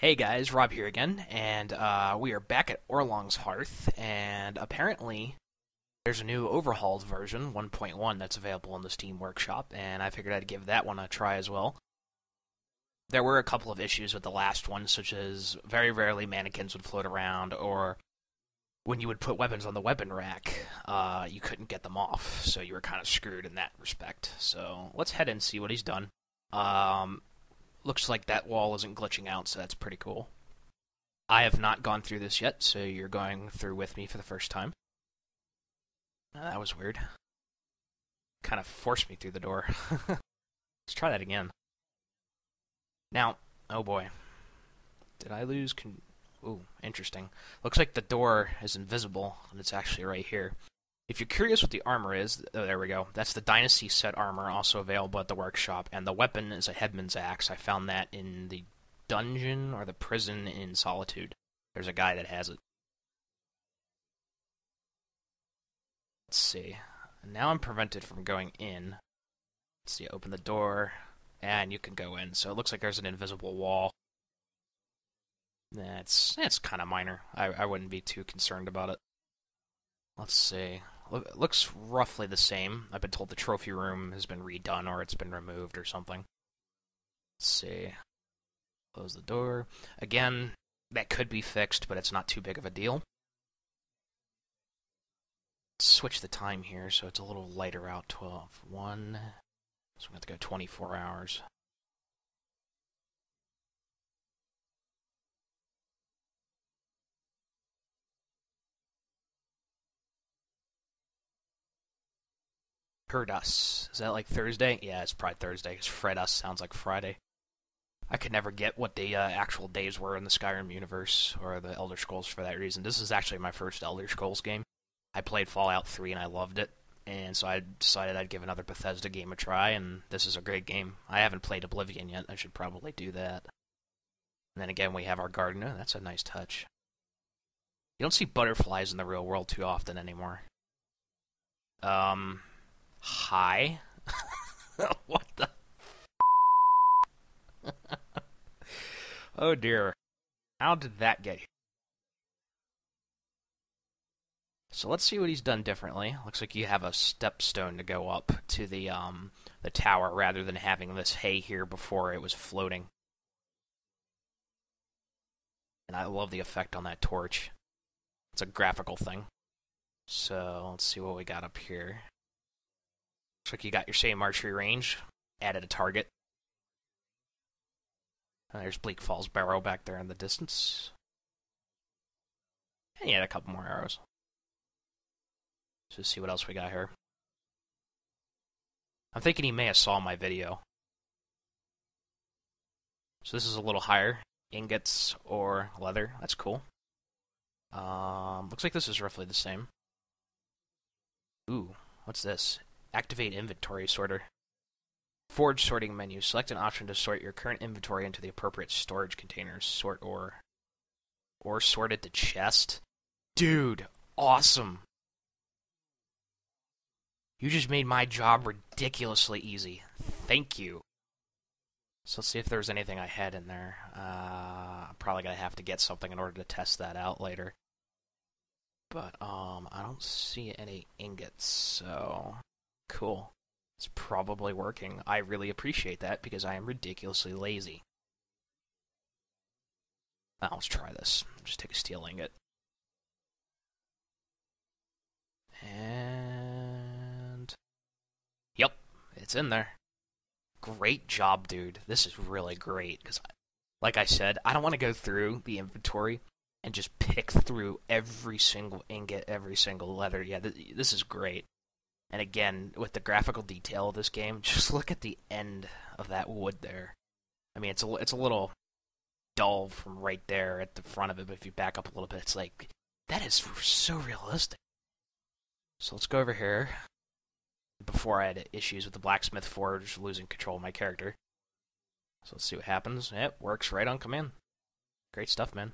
Hey guys, Rob here again, and we are back at Orlong's Hearth, and apparently there's a new overhauled version, 1.1, that's available in the Steam Workshop, and I figured I'd give that one a try as well. There were a couple of issues with the last one, such as very rarely mannequins would float around, or when you would put weapons on the weapon rack, you couldn't get them off, so you were kind of screwed in that respect. So let's head in and see what he's done. Um, Looks like that wall isn't glitching out, so that's pretty cool. I have not gone through this yet, so you're going through with me for the first time. That was weird. Kind of forced me through the door. Let's try that again. Now, oh boy. Did I lose Ooh, interesting. Looks like the door is invisible, and it's actually right here. If you're curious what the armor is, oh, there we go. That's the Dynasty set armor, also available at the workshop, and the weapon is a headman's axe. I found that in the dungeon or the prison in Solitude. There's a guy that has it. Let's see. Now I'm prevented from going in. Let's see, open the door, and you can go in. So it looks like there's an invisible wall. That's kind of minor. I wouldn't be too concerned about it. Let's see. Looks roughly the same. I've been told the trophy room has been redone or it's been removed or something. Let's see. Close the door. Again, that could be fixed, but it's not too big of a deal. Let's switch the time here so it's a little lighter out. 12:01. So we have to go 24 hours. Heard us. Is that like Thursday? Yeah, it's probably Thursday, because Fred us sounds like Friday. I could never get what the actual days were in the Skyrim universe, or the Elder Scrolls for that reason. This is actually my first Elder Scrolls game. I played Fallout 3 and I loved it, and so I decided I'd give another Bethesda game a try, and this is a great game. I haven't played Oblivion yet. I should probably do that. And then again, we have our garden. Oh, that's a nice touch. You don't see butterflies in the real world too often anymore. Hi? What the? Oh dear. How did that get here? So let's see what he's done differently. Looks like you have a stepstone to go up to the tower rather than having this hay here before it was floating. And I love the effect on that torch. It's a graphical thing. So let's see what we got up here. Looks like you got your same archery range. Added a target. There's Bleak Falls Barrow back there in the distance. And you had a couple more arrows. Let's see what else we got here. I'm thinking he may have saw my video. So this is a little higher. Ingots or leather. That's cool. Looks like this is roughly the same. Ooh, what's this? Activate inventory sorter. Forge sorting menu. Select an option to sort your current inventory into the appropriate storage containers. Sort ore. Or sort it to chest. Dude, awesome. You just made my job ridiculously easy. Thank you. So let's see if there's anything I had in there. I'm probably going to have to get something in order to test that out later. But, I don't see any ingots, so... Cool. It's probably working. I really appreciate that because I am ridiculously lazy. Now, let's try this. Just take a steel ingot. And... Yep, it's in there. Great job, dude. This is really great because, like I said, I don't want to go through the inventory and just pick through every single ingot, every single leather. Yeah, this is great. And again, with the graphical detail of this game, just look at the end of that wood there. I mean, it's a little dull from right there at the front of it, but if you back up a little bit, it's like, that is so realistic. So let's go over here. Before I had issues with the blacksmith forge losing control of my character. So let's see what happens. It works right on command. Great stuff, man.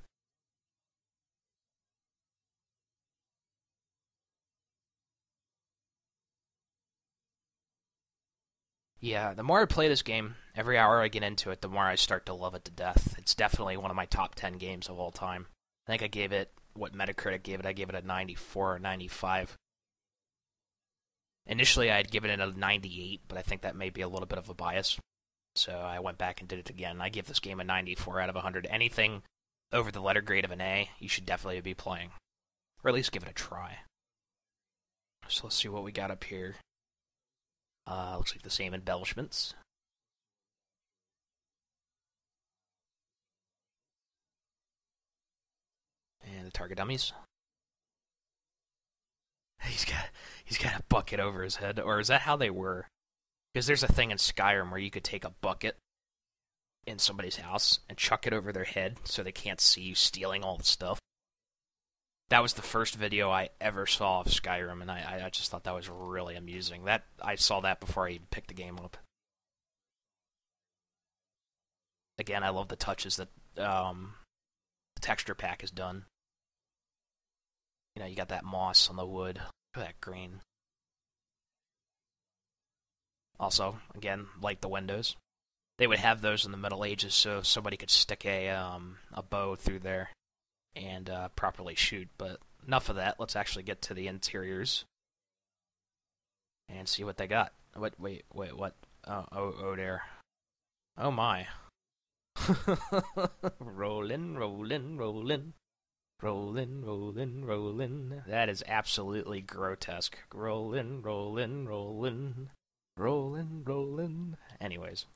Yeah, the more I play this game, Every hour I get into it, the more I start to love it to death. It's definitely one of my top 10 games of all time. I think I gave it what Metacritic gave it. I gave it a 94 or 95. Initially, I had given it a 98, but I think that may be a little bit of a bias. So I went back and did it again. I give this game a 94 out of 100. Anything over the letter grade of an A, you should definitely be playing. Or at least give it a try. So let's see what we got up here. Looks like the same embellishments. And the target dummies. He's got a bucket over his head. Or is that how they were? Because there's a thing in Skyrim where you could take a bucket in somebody's house and chuck it over their head so they can't see you stealing all the stuff. That was the first video I ever saw of Skyrim, and I just thought that was really amusing. I saw that before I even picked the game up. Again, I love the touches that the texture pack has done. You know, you got that moss on the wood. Look at that green. Also, again, like the windows. They would have those in the Middle Ages so somebody could stick a bow through there and properly shoot. But enough of that. Let's actually get to the interiors and see what they got. Wait, what? Oh, there. Oh my. Rollin', rollin', rollin'. Rollin', rollin', rollin'. That is absolutely grotesque. Rollin', rollin', rollin'. Rollin', rollin'. Anyways,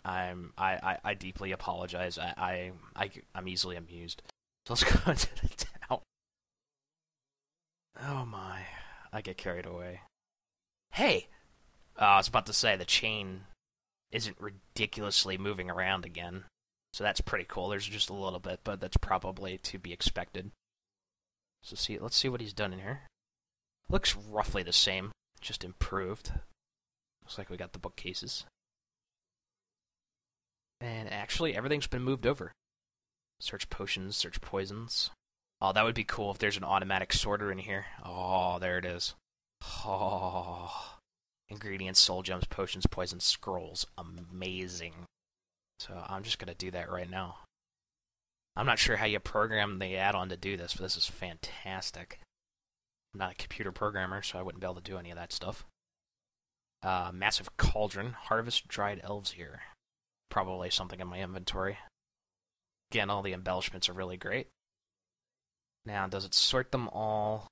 I deeply apologize. I'm easily amused. So let's go into the town. Oh my. I get carried away. Hey! I was about to say, the chain isn't ridiculously moving around again. So that's pretty cool. There's just a little bit, but that's probably to be expected. So let's see what he's done in here. Looks roughly the same, just improved. Looks like we got the bookcases. And actually, everything's been moved over. Search potions, search poisons. Oh, that would be cool if there's an automatic sorter in here. Oh, there it is. Oh. Ingredients, soul gems, potions, poisons, scrolls. Amazing. So I'm just going to do that right now. I'm not sure how you program the add-on to do this, but this is fantastic. I'm not a computer programmer, so I wouldn't be able to do any of that stuff. Massive cauldron. Harvest dried elves here. Probably something in my inventory. Again, all the embellishments are really great. Now, does it sort them all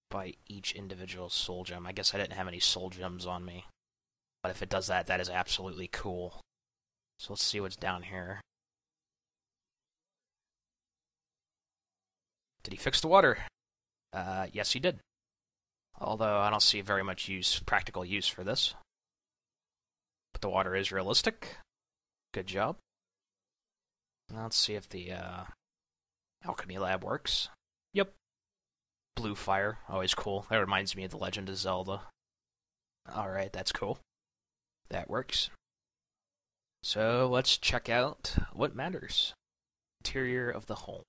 by each individual soul gem? I guess I didn't have any soul gems on me. But if it does that, that is absolutely cool. So let's see what's down here. Did he fix the water? Yes, he did. Although I don't see very much practical use for this. But the water is realistic. Good job. Now let's see if the alchemy lab works. Yep. Blue fire, always cool. That reminds me of The Legend of Zelda. Alright, that's cool. That works. So let's check out what matters. Interior of the home.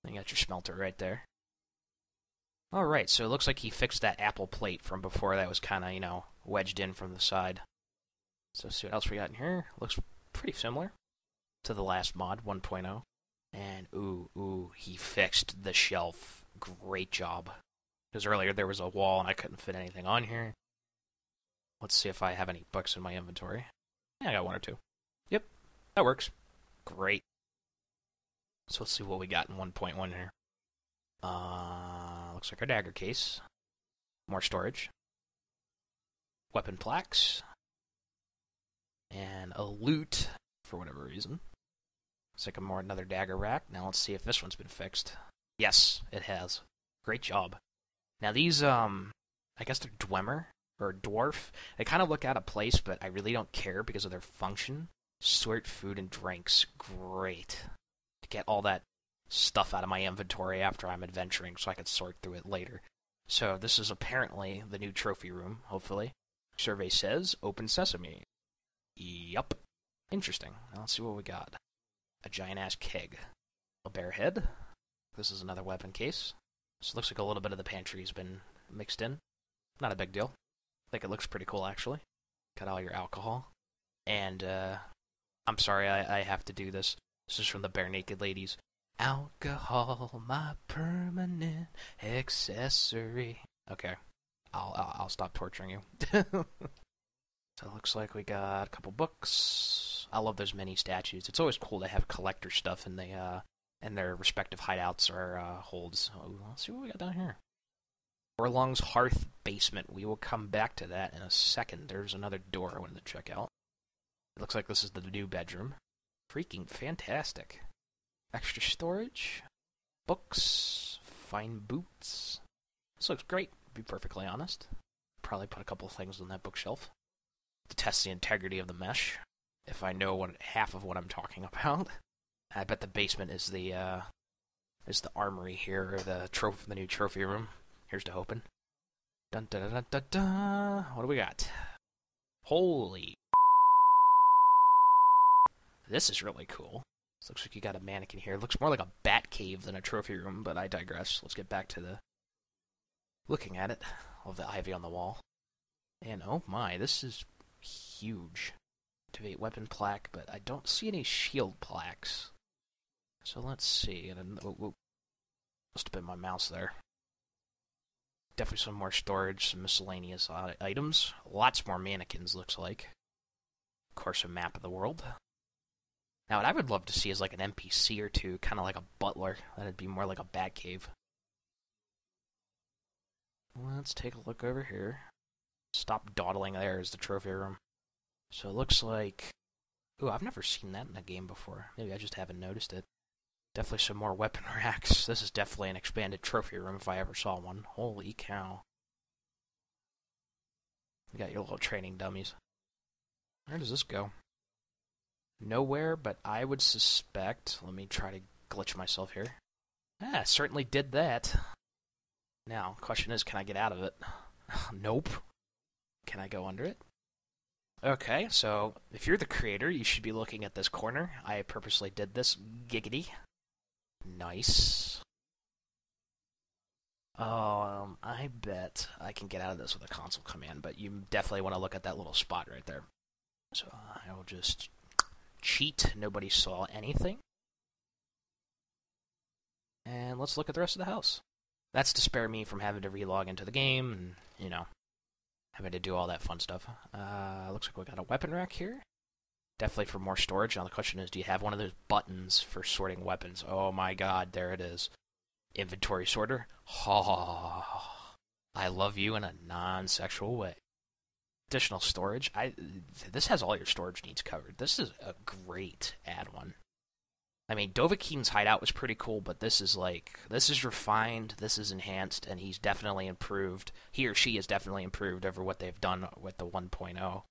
You got your smelter right there. Alright, so it looks like he fixed that apple plate from before that was kind of, wedged in from the side. So let's see what else we got in here. Looks pretty similar to the last mod, 1.0. And, ooh, he fixed the shelf. Great job. Because earlier there was a wall and I couldn't fit anything on here. Let's see if I have any books in my inventory. Yeah, I got one or two. Yep, that works. Great. So let's see what we got in 1.1 here. Looks like our dagger case. More storage. Weapon plaques. And a loot, for whatever reason. Looks like another dagger rack. Now let's see if this one's been fixed. Yes, it has. Great job. Now these, I guess they're Dwemer, or Dwarf. They kind of look out of place, but I really don't care because of their function. Sort food and drinks. Great. To get all that stuff out of my inventory after I'm adventuring so I can sort through it later. So this is apparently the new trophy room, hopefully. Survey says, open sesame. Yup. Interesting. Now let's see what we got. A giant-ass keg. A bear head. This is another weapon case. So it looks like a little bit of the pantry has been mixed in. Not a big deal. I think it looks pretty cool, actually. Got all your alcohol. And, I'm sorry, I have to do this. This is from the Bare Naked Ladies. Alcohol, my permanent accessory. Okay, I'll stop torturing you. So it looks like we got a couple books. I love those mini statues. It's always cool to have collector stuff in their respective hideouts or holds. Oh, let's see what we got down here. Orlong's Hearth basement. We will come back to that in a second. There's another door I wanted to check out. It looks like this is the new bedroom. Freaking fantastic. Extra storage. Books. Fine boots. This looks great, to be perfectly honest. Probably put a couple of things on that bookshelf to test the integrity of the mesh, if I know half of what I'm talking about. I bet the basement is the armory here, or the new trophy room. Here's to hoping. Dun dun dun dun dun. What do we got? Holy! This is really cool. This looks like you got a mannequin here. It looks more like a bat cave than a trophy room, but I digress. Let's get back to looking at it. Love the ivy on the wall. And oh my, this is huge. Activate weapon plaque, but I don't see any shield plaques. So let's see. Must have been my mouse there. Definitely some more storage, some miscellaneous items. Lots more mannequins, looks like. Of course, a map of the world. Now, what I would love to see is like an NPC or two, kind of like a butler. That'd be more like a bat cave. Let's take a look over here. Stop dawdling. There is the trophy room. So it looks like... Ooh, I've never seen that in a game before. Maybe I just haven't noticed it. Definitely some more weapon racks. This is definitely an expanded trophy room if I ever saw one. Holy cow. You got your little training dummies. Where does this go? Nowhere, but I would suspect... Let me try to glitch myself here. Ah, certainly did that. Now, question is, can I get out of it? Nope. Can I go under it? Okay, so if you're the creator, you should be looking at this corner. I purposely did this. Giggity. Nice. I bet I can get out of this with a console command, but you definitely want to look at that little spot right there. So I will just cheat. Nobody saw anything. And let's look at the rest of the house. That's to spare me from having to relog into the game and, you know, having to do all that fun stuff. Looks like we got a weapon rack here. Definitely for more storage. Now the question is, do you have one of those buttons for sorting weapons? Oh my god, there it is. Inventory sorter. Oh, I love you in a non-sexual way. Additional storage. This has all your storage needs covered. This is a great add-on. I mean, Dovahkiin's hideout was pretty cool, but this is refined, this is enhanced, and he's definitely improved. He or she has definitely improved over what they've done with the 1.0.